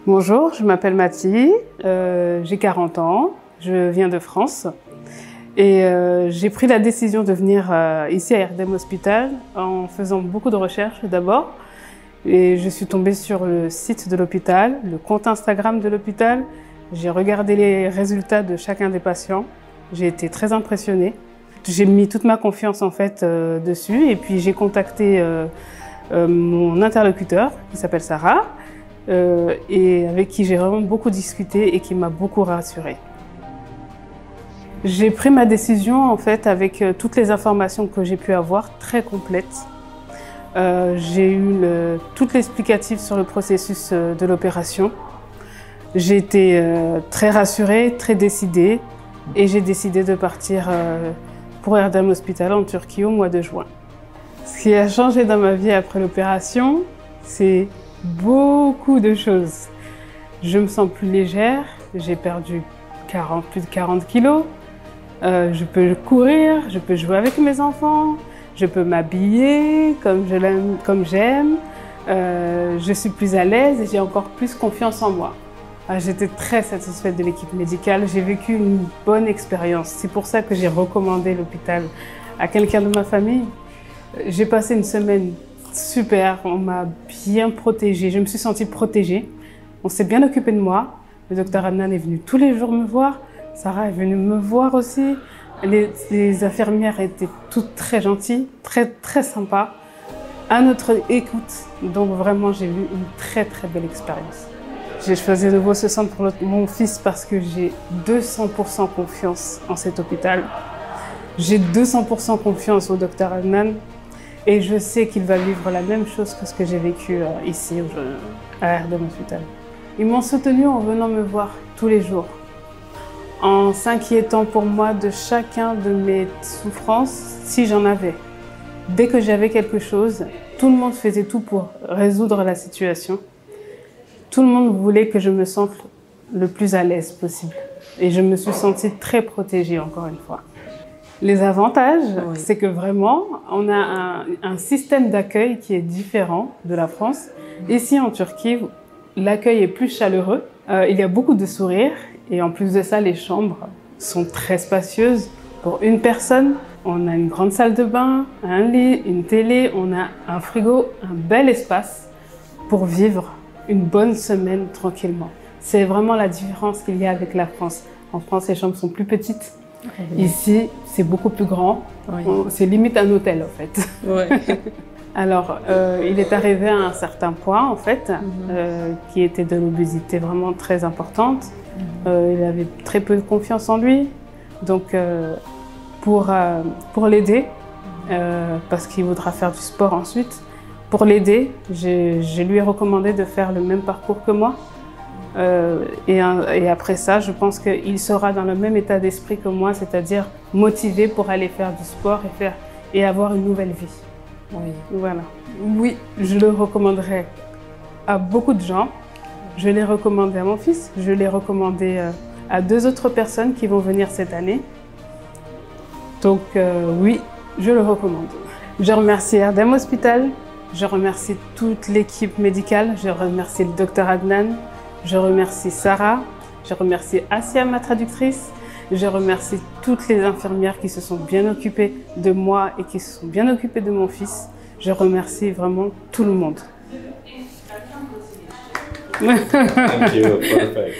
Bonjour, je m'appelle Mathie, j'ai 40 ans, je viens de France et j'ai pris la décision de venir ici à Erdem Hospital en faisant beaucoup de recherches d'abord. Et je suis tombée sur le site de l'hôpital, le compte Instagram de l'hôpital. J'ai regardé les résultats de chacun des patients. J'ai été très impressionnée. J'ai mis toute ma confiance en fait dessus et puis j'ai contacté mon interlocuteur qui s'appelle Sarah et avec qui j'ai vraiment beaucoup discuté et qui m'a beaucoup rassurée. J'ai pris ma décision en fait avec toutes les informations que j'ai pu avoir, très complètes. J'ai eu tout l'explicatif sur le processus de l'opération. J'ai été très rassurée, très décidée et j'ai décidé de partir pour Erdem Hospital en Turquie au mois de juin. Ce qui a changé dans ma vie après l'opération, c'est beaucoup de choses. Je me sens plus légère, j'ai perdu plus de 40 kilos. Je peux courir, je peux jouer avec mes enfants, je peux m'habiller comme j'aime. Je suis plus à l'aise et j'ai encore plus confiance en moi. J'étais très satisfaite de l'équipe médicale, j'ai vécu une bonne expérience. C'est pour ça que j'ai recommandé l'hôpital à quelqu'un de ma famille. J'ai passé une semaine super, on m'a bien protégée, je me suis sentie protégée. On s'est bien occupé de moi. Le docteur Adnan est venu tous les jours me voir. Sarah est venue me voir aussi. Les infirmières étaient toutes très gentilles, très sympas, à notre écoute. Donc vraiment, j'ai eu une très belle expérience. J'ai choisi de nouveau ce centre pour mon fils parce que j'ai 200% confiance en cet hôpital. J'ai 200% confiance au docteur Adnan et je sais qu'il va vivre la même chose que ce que j'ai vécu ici à Erdem Hospital. Ils m'ont soutenue en venant me voir tous les jours, en s'inquiétant pour moi de chacun de mes souffrances si j'en avais. Dès que j'avais quelque chose, tout le monde faisait tout pour résoudre la situation. Tout le monde voulait que je me sente le plus à l'aise possible. Et je me suis sentie très protégée encore une fois. Les avantages, oui, c'est que vraiment, on a un système d'accueil qui est différent de la France. Ici en Turquie, l'accueil est plus chaleureux. Il y a beaucoup de sourires. Et en plus de ça, les chambres sont très spacieuses. Pour une personne, on a une grande salle de bain, un lit, une télé, on a un frigo, un bel espace pour vivre une bonne semaine tranquillement. C'est vraiment la différence qu'il y a avec la France. En France, les chambres sont plus petites. Oui. Ici, c'est beaucoup plus grand. Oui. C'est limite un hôtel, en fait. Oui. Alors, il est arrivé à un certain point, en fait, qui était de l'obésité vraiment très importante. Il avait très peu de confiance en lui. Donc, pour l'aider, parce qu'il voudra faire du sport ensuite, pour l'aider, je lui ai recommandé de faire le même parcours que moi. Et après ça, je pense qu'il sera dans le même état d'esprit que moi, c'est-à-dire motivé pour aller faire du sport et avoir une nouvelle vie. Oui. Voilà. Oui, je le recommanderais à beaucoup de gens. Je l'ai recommandé à mon fils, je l'ai recommandé à 2 autres personnes qui vont venir cette année. Donc oui, je le recommande. Je remercie Erdem Hospital, je remercie toute l'équipe médicale, je remercie le docteur Adnan, je remercie Sarah, je remercie Asia, ma traductrice, je remercie toutes les infirmières qui se sont bien occupées de moi et qui se sont bien occupées de mon fils. Je remercie vraiment tout le monde. Thank you. Perfect.